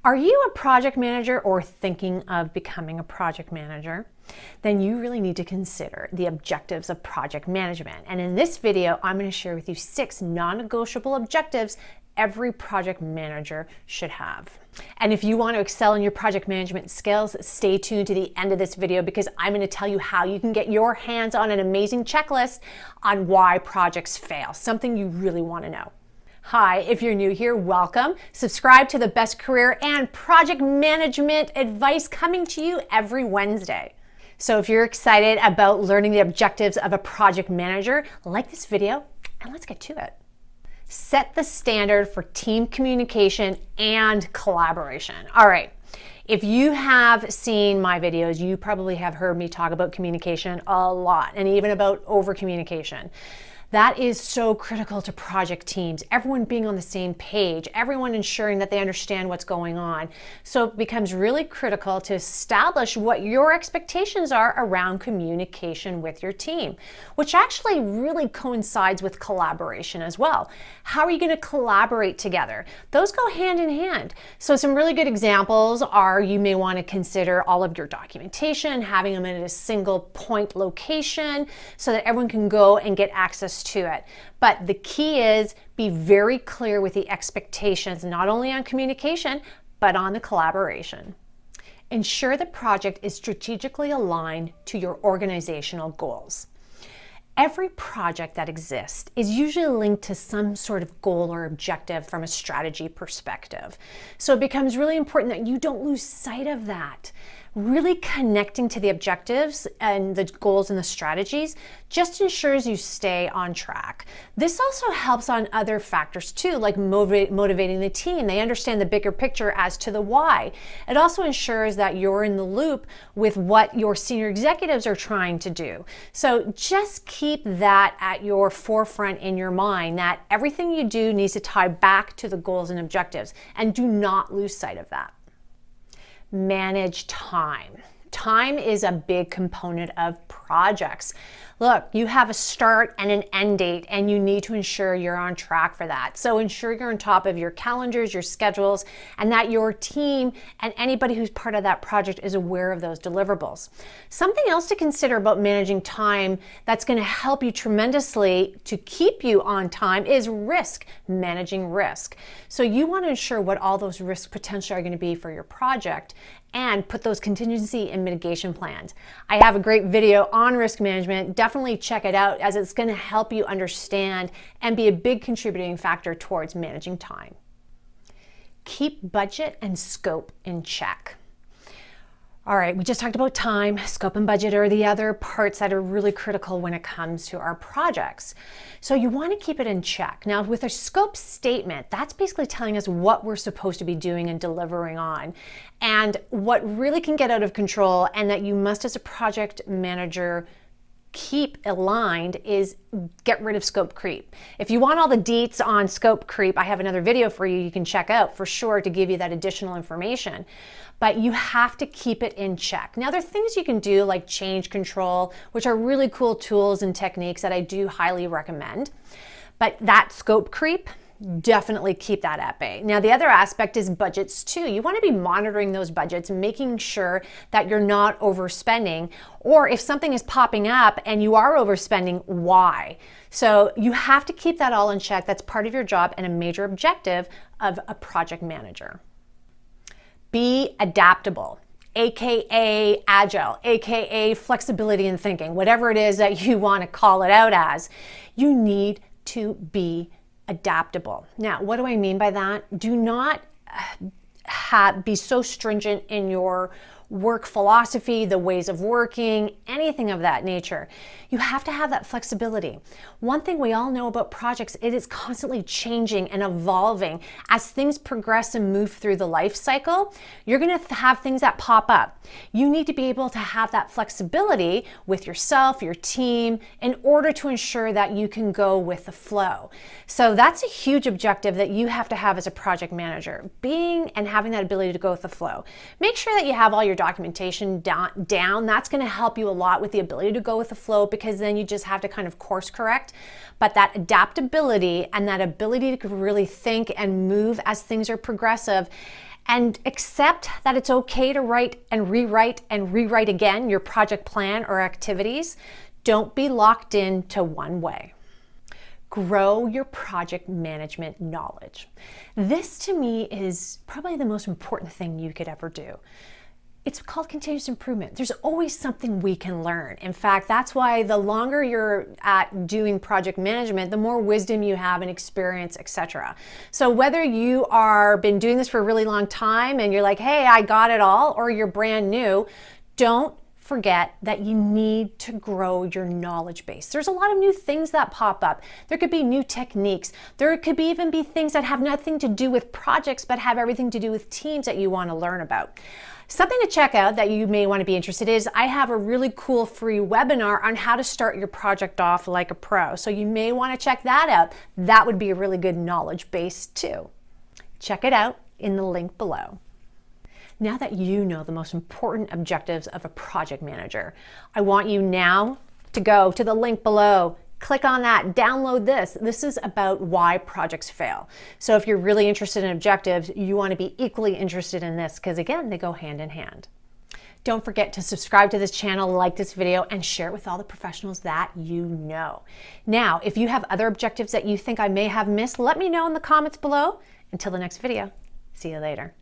Are you a project manager or thinking of becoming a project manager? Then you really need to consider the objectives of project management. And in this video, I'm going to share with you 6 non-negotiable objectives every project manager should have. And if you want to excel in your project management skills, stay tuned to the end of this video because I'm going to tell you how you can get your hands on an amazing checklist on why projects fail, something you really want to know. Hi, if you're new here, welcome. Subscribe to the best career and project management advice coming to you every Wednesday. So if you're excited about learning the objectives of a project manager, like this video and let's get to it. Set the standard for team communication and collaboration. All right. If you have seen my videos, you probably have heard me talk about communication a lot and even about over communication. That is so critical to project teams, everyone being on the same page, everyone ensuring that they understand what's going on. So it becomes really critical to establish what your expectations are around communication with your team, which actually really coincides with collaboration as well. How are you going to collaborate together? Those go hand in hand. So some really good examples are you may want to consider all of your documentation, having them at a single point location so that everyone can go and get access to it. But the key is be very clear with the expectations, not only on communication, but on the collaboration. Ensure the project is strategically aligned to your organizational goals. Every project that exists is usually linked to some sort of goal or objective from a strategy perspective. So it becomes really important that you don't lose sight of that. Really connecting to the objectives and the goals and the strategies just ensures you stay on track. This also helps on other factors too, like motivating the team. They understand the bigger picture as to the why. It also ensures that you're in the loop with what your senior executives are trying to do. So just keep that at your forefront in your mind, that everything you do needs to tie back to the goals and objectives, and do not lose sight of that. Manage time. Time is a big component of projects. Look, you have a start and an end date, and you need to ensure you're on track for that. So ensure you're on top of your calendars, your schedules, and that your team and anybody who's part of that project is aware of those deliverables. Something else to consider about managing time that's going to help you tremendously to keep you on time is managing risk. So you want to ensure what all those risks potentially are going to be for your project and put those contingency and mitigation plans. I have a great video on risk management. Definitely check it out as it's going to help you understand and be a big contributing factor towards managing time. Keep budget and scope in check. All right, we just talked about time, scope, and budget are the other parts that are really critical when it comes to our projects. So you want to keep it in check. Now, with a scope statement, that's basically telling us what we're supposed to be doing and delivering on. And what really can get out of control and that you must, as a project manager, keep aligned is get rid of scope creep. If you want all the deets on scope creep, I have another video for you can check out for sure to give you that additional information. But you have to keep it in check. Now, there are things you can do like change control, which are really cool tools and techniques that I do highly recommend. But that scope creep, definitely keep that at bay. Now, the other aspect is budgets too. You want to be monitoring those budgets, making sure that you're not overspending, or if something is popping up and you are overspending, why? So you have to keep that all in check. That's part of your job and a major objective of a project manager. Be adaptable, AKA agile, AKA flexibility in thinking, whatever it is that you want to call it out as. You need to be adaptable. Now, what do I mean by that? Do not be so stringent in your work philosophy, the ways of working, anything of that nature. You have to have that flexibility. One thing we all know about projects, it is constantly changing and evolving. As things progress and move through the life cycle, you're going to have things that pop up. You need to be able to have that flexibility with yourself, your team, in order to ensure that you can go with the flow. So that's a huge objective that you have to have as a project manager, being and having that ability to go with the flow. Make sure that you have all your documentation down. That's going to help you a lot with the ability to go with the flow, because then you just have to kind of course correct. But that adaptability and that ability to really think and move as things are progressive And accept that it's okay to write and rewrite again your project plan or activities. Don't be locked into one way. Grow your project management knowledge. This to me is probably the most important thing you could ever do. It's called continuous improvement. There's always something we can learn. In fact, that's why the longer you're at doing project management, the more wisdom you have and experience, etc. So whether you are been doing this for a really long time and you're like, hey, I got it all, or you're brand new, don't forget that you need to grow your knowledge base. There's a lot of new things that pop up. There could be new techniques. There could even be things that have nothing to do with projects, but have everything to do with teams that you want to learn about. Something to check out that you may want to be interested in is I have a really cool free webinar on how to start your project off like a pro. So you may want to check that out. That would be a really good knowledge base too. Check it out in the link below. Now that you know the most important objectives of a project manager, I want you now to go to the link below. Click on that, download this. This is about why projects fail. So if you're really interested in objectives, you want to be equally interested in this because again, they go hand in hand. Don't forget to subscribe to this channel, like this video, and share it with all the professionals that you know. Now, if you have other objectives that you think I may have missed, let me know in the comments below. Until the next video, see you later.